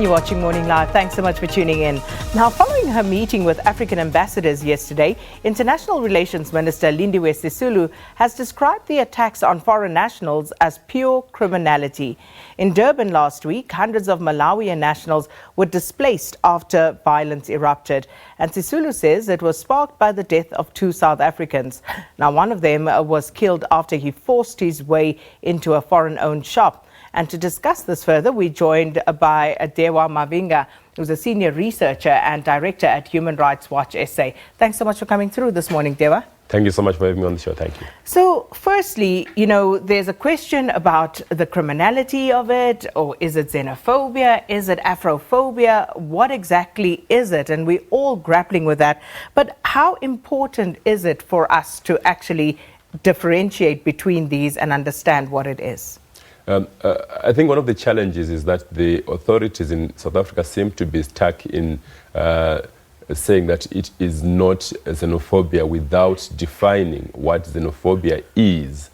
And you're watching Morning Live. Thanks so much for tuning in. Now, following her meeting with African ambassadors yesterday, International Relations Minister Lindiwe Sisulu has described the attacks on foreign nationals as pure criminality. In Durban last week, hundreds of Malawian nationals were displaced after violence erupted. And Sisulu says it was sparked by the death of 2 South Africans. Now, one of them was killed after he forced his way into a foreign-owned shop. And to discuss this further, we're joined by Dewa Mavhinga, who's a senior researcher and director at Human Rights Watch SA. Thanks so much for coming through this morning, Dewa. Thank you so much for having me on the show. Thank you. So, firstly, there's a question about the criminality of it, or is it xenophobia? Is it Afrophobia? What exactly is it? And we're all grappling with that. But how important is it for us to actually differentiate between these and understand what it is? I think one of the challenges is that the authorities in South Africa seem to be stuck in saying that it is not xenophobia without defining what xenophobia is.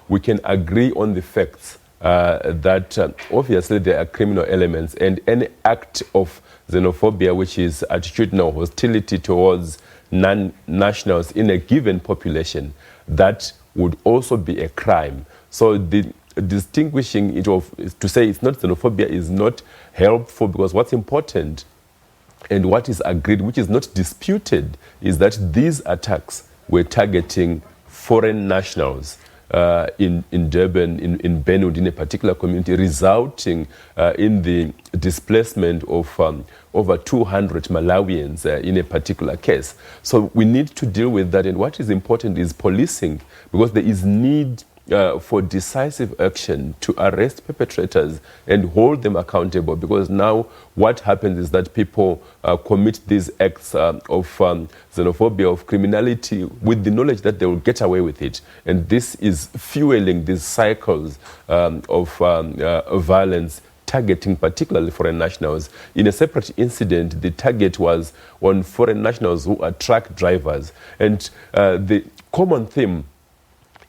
We can agree on the facts that obviously there are criminal elements, and any act of xenophobia, which is attitudinal hostility towards non-nationals in a given population, that would also be a crime. So the distinguishing it to say it's not xenophobia is not helpful, because what's important and what is agreed, which is not disputed, is that these attacks were targeting foreign nationals in Durban, in Benwood, in a particular community, resulting in the displacement of over 200 Malawians in a particular case. So we need to deal with that, and what is important is policing, because there is need for decisive action to arrest perpetrators and hold them accountable, because now what happens is that people commit these acts of xenophobia, of criminality, with the knowledge that they will get away with it. And this is fueling these cycles of violence, targeting particularly foreign nationals. In a separate incident, the target was on foreign nationals who are truck drivers. And the common theme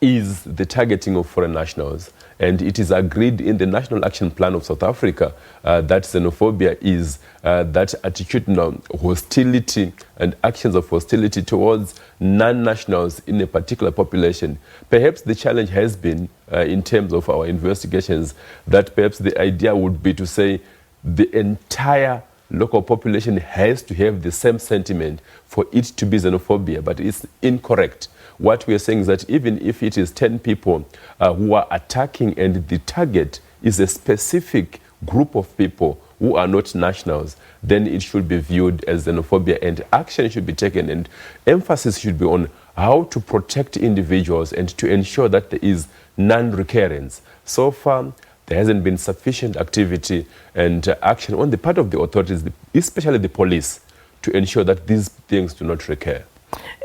is the targeting of foreign nationals. And it is agreed in the National Action Plan of South Africa that xenophobia is that attitudinal hostility and actions of hostility towards non-nationals in a particular population. Perhaps the challenge has been, in terms of our investigations, that perhaps the idea would be to say the entire local population has to have the same sentiment for it to be xenophobia, but it's incorrect. What we are saying is that even if it is 10 people who are attacking, and the target is a specific group of people who are not nationals, then it should be viewed as xenophobia, and action should be taken, and emphasis should be on how to protect individuals and to ensure that there is non-recurrence. So far, there hasn't been sufficient activity and action on the part of the authorities, especially the police, to ensure that these things do not recur.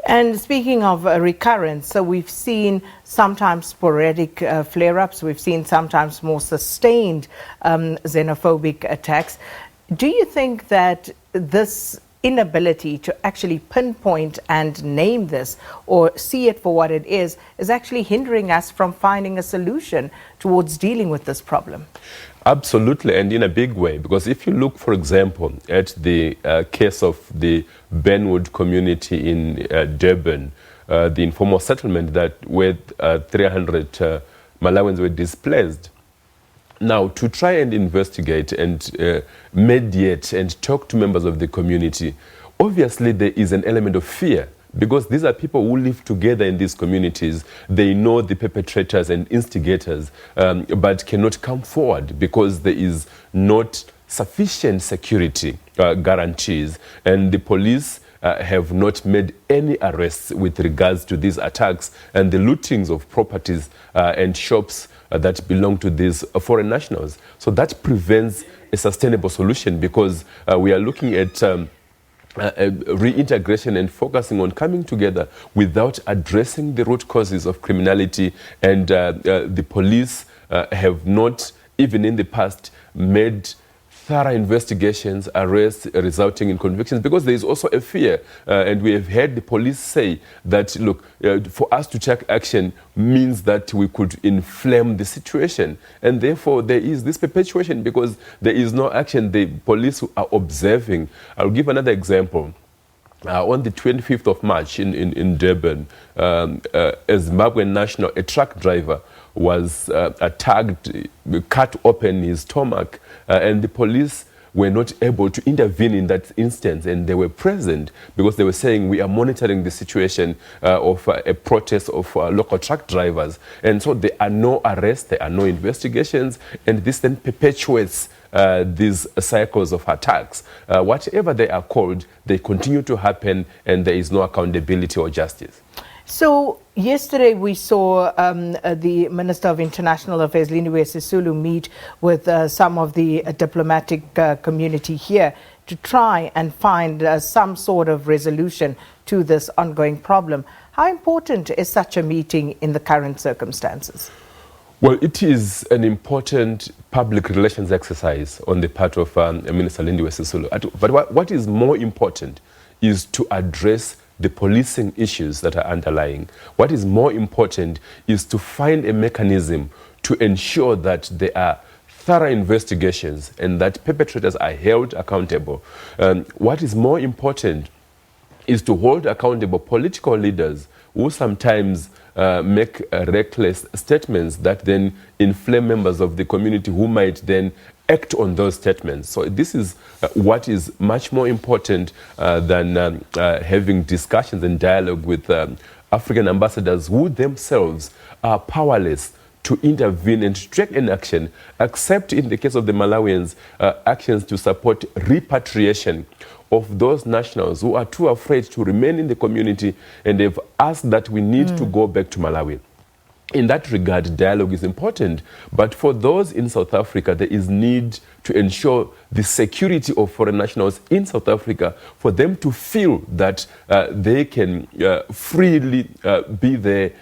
And speaking of recurrence, so we've seen sometimes sporadic flare-ups, we've seen sometimes more sustained xenophobic attacks. Do you think that this inability to actually pinpoint and name this, or see it for what it is actually hindering us from finding a solution towards dealing with this problem? Absolutely, and in a big way, because if you look, for example, at the case of the Benwood community in Durban, the informal settlement that where 300 Malawians were displaced. Now, to try and investigate and mediate and talk to members of the community, obviously there is an element of fear, because these are people who live together in these communities. They know the perpetrators and instigators, but cannot come forward because there is not sufficient security guarantees, and the police have not made any arrests with regards to these attacks and the lootings of properties and shops that belong to these foreign nationals. So that prevents a sustainable solution, because we are looking at reintegration and focusing on coming together without addressing the root causes of criminality. And the police have not, even in the past, made thorough investigations, arrests, resulting in convictions, because there is also a fear. And we have heard the police say that, look, for us to take action means that we could inflame the situation. And therefore, there is this perpetuation because there is no action. The police are observing. I'll give another example. On the 25th of March in Durban, a Zimbabwean national, a truck driver, was attacked, cut open his stomach, and the police were not able to intervene in that instance, and they were present because they were saying, we are monitoring the situation of a protest of local truck drivers. And so there are no arrests, there are no investigations, and this then perpetuates these cycles of attacks. Whatever they are called, they continue to happen, and there is no accountability or justice. So yesterday we saw the Minister of International Affairs, Lindiwe Sisulu, meet with some of the diplomatic community here to try and find some sort of resolution to this ongoing problem. How important is such a meeting in the current circumstances? Well, it is an important public relations exercise on the part of Minister Lindiwe Sisulu. But what is more important is to address the policing issues that are underlying. What is more important is to find a mechanism to ensure that there are thorough investigations and that perpetrators are held accountable. What is more important is to hold accountable political leaders who sometimes make reckless statements that then inflame members of the community who might then act on those statements. So this is what is much more important than having discussions and dialogue with African ambassadors who themselves are powerless to intervene and to take an action, except in the case of the Malawians, actions to support repatriation of those nationals who are too afraid to remain in the community, and they've asked that we need to go back to Malawi. In that regard, dialogue is important, but for those in South Africa, there is need to ensure the security of foreign nationals in South Africa, for them to feel that they can freely be there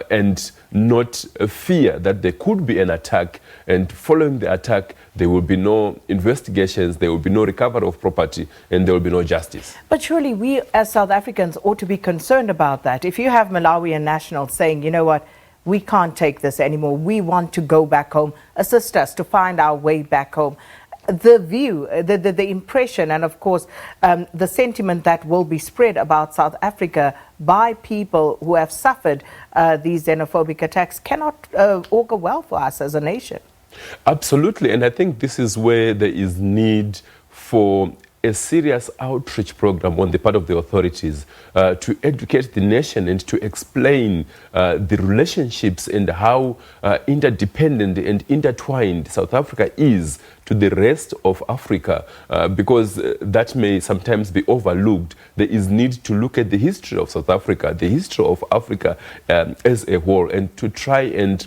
and not fear that there could be an attack, and following the attack, there will be no investigations, there will be no recovery of property, and there will be no justice. But surely we as South Africans ought to be concerned about that. If you have Malawian nationals saying, you know what, we can't take this anymore, we want to go back home, assist us to find our way back home. The view, the impression, and of course the sentiment that will be spread about South Africa by people who have suffered these xenophobic attacks cannot augur well for us as a nation. Absolutely, and I think this is where there is need for a serious outreach program on the part of the authorities to educate the nation and to explain the relationships and how interdependent and intertwined South Africa is to the rest of Africa, because that may sometimes be overlooked. There is need to look at the history of South Africa, the history of Africa as a whole, and to try and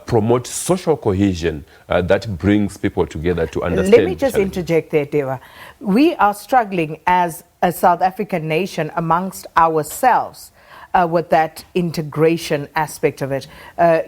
promote social cohesion that brings people together to understand. Let me just interject there, Dewa. We are struggling as a South African nation amongst ourselves with that integration aspect of it.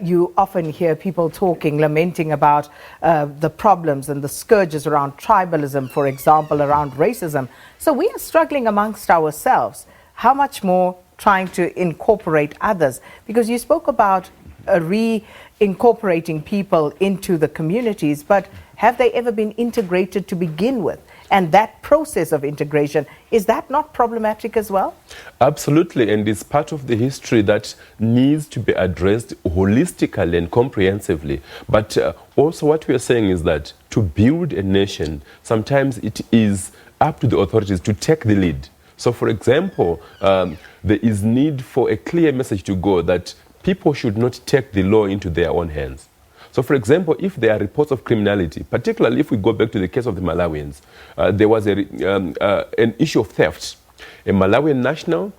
You often hear people talking, lamenting about the problems and the scourges around tribalism, for example, around racism. So we are struggling amongst ourselves. How much more trying to incorporate others? Because you spoke about reincorporating people into the communities, but have they ever been integrated to begin with? And that process of integration, is that not problematic as well? Absolutely, and it's part of the history that needs to be addressed holistically and comprehensively. But also what we are saying is that to build a nation, sometimes it is up to the authorities to take the lead. So for example, there is need for a clear message to go that people should not take the law into their own hands. So, for example, if there are reports of criminality, particularly if we go back to the case of the Malawians, there was an issue of theft. A Malawian national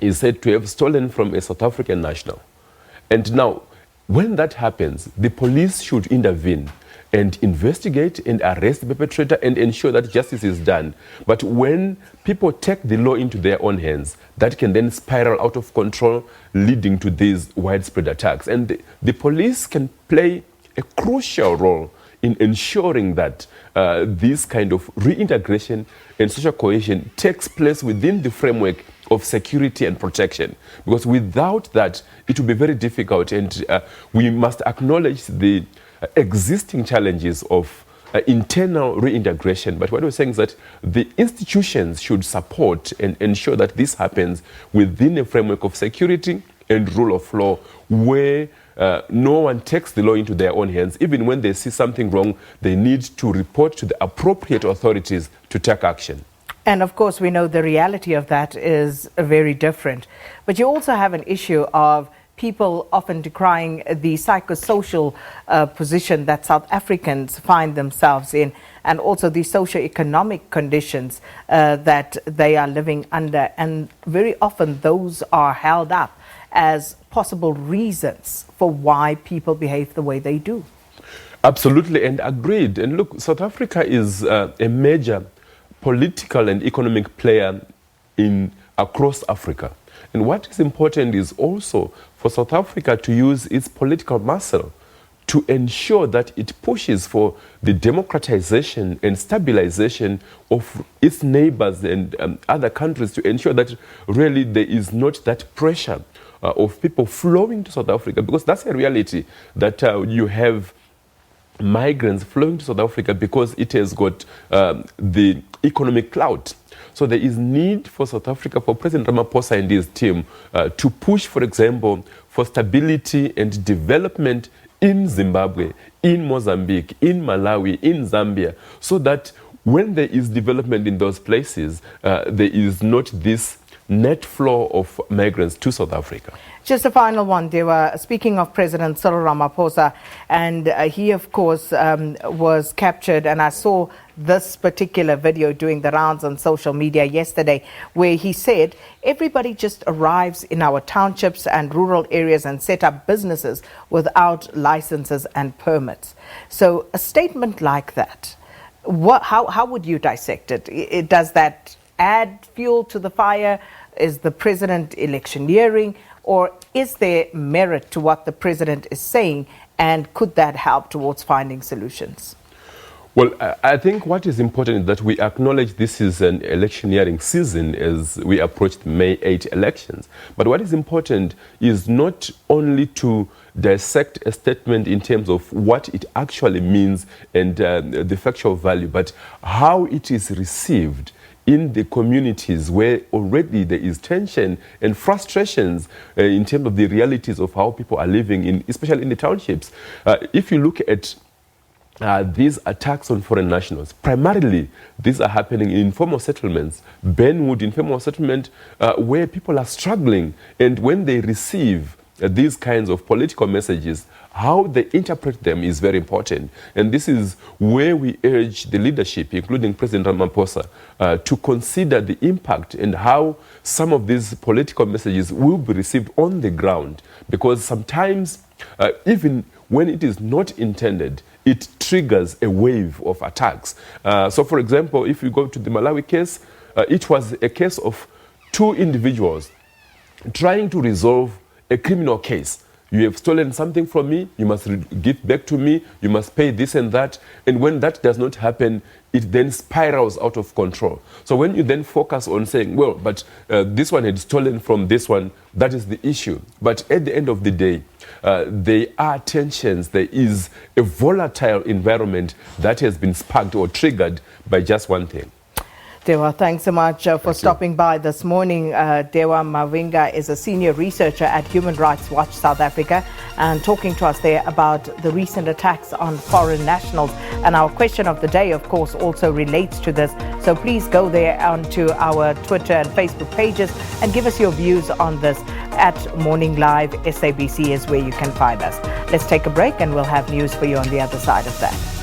is said to have stolen from a South African national. And now, when that happens, the police should intervene and investigate and arrest the perpetrator and ensure that justice is done. But when people take the law into their own hands, that can then spiral out of control, leading to these widespread attacks. And the police can play a crucial role in ensuring that this kind of reintegration and social cohesion takes place within the framework of security and protection. Because without that, it will be very difficult, and we must acknowledge the existing challenges of internal reintegration. But what we're saying is that the institutions should support and ensure that this happens within a framework of security and rule of law, where no one takes the law into their own hands. Even when they see something wrong, they need to report to the appropriate authorities to take action. And of course, we know the reality of that is very different. But you also have an issue of people often decrying the psychosocial position that South Africans find themselves in, and also the socio-economic conditions that they are living under. And very often those are held up as possible reasons for why people behave the way they do. Absolutely, and agreed. And look, South Africa is a major political and economic player across Africa. And what is important is also for South Africa to use its political muscle to ensure that it pushes for the democratization and stabilization of its neighbors and other countries, to ensure that really there is not that pressure of people flowing to South Africa, because that's a reality, that you have migrants flowing to South Africa because it has got the economic clout. So there is need for South Africa, for President Ramaphosa and his team, to push, for example, for stability and development in Zimbabwe, in Mozambique, in Malawi, in Zambia, so that when there is development in those places, there is not this net flow of migrants to South Africa. Just a final one, Dewa. Speaking of President Cyril Ramaphosa, and he, of course, was captured, and I saw this particular video doing the rounds on social media yesterday, where he said, everybody just arrives in our townships and rural areas and set up businesses without licenses and permits. So a statement like that, how would you dissect it? Does that add fuel to the fire? Is the president electioneering? Or is there merit to what the president is saying, and could that help towards finding solutions? Well, I think what is important is that we acknowledge this is an electioneering season as we approach the May 8 elections. But what is important is not only to dissect a statement in terms of what it actually means and the factual value, but how it is received in the communities where already there is tension and frustrations in terms of the realities of how people are living, especially in the townships. If you look at these attacks on foreign nationals, primarily these are happening in informal settlements, Benwood informal settlement, where people are struggling, and when they receive these kinds of political messages, how they interpret them is very important. And this is where we urge the leadership, including President Ramaphosa, to consider the impact and how some of these political messages will be received on the ground. Because sometimes, even when it is not intended, it triggers a wave of attacks. So, for example, if you go to the Malawi case, it was a case of two individuals trying to resolve a criminal case. You have stolen something from me, you must give back to me, you must pay this and that. And when that does not happen, it then spirals out of control. So when you then focus on saying, well, but this one had stolen from this one, that is the issue. But at the end of the day, there are tensions, there is a volatile environment that has been sparked or triggered by just one thing. Dewa, thanks so much for stopping by this morning. Dewa Mavhinga is a senior researcher at Human Rights Watch South Africa, and talking to us there about the recent attacks on foreign nationals. And our question of the day, of course, also relates to this. So please go there onto our Twitter and Facebook pages and give us your views on this. At Morning Live SABC is where you can find us. Let's take a break and we'll have news for you on the other side of that.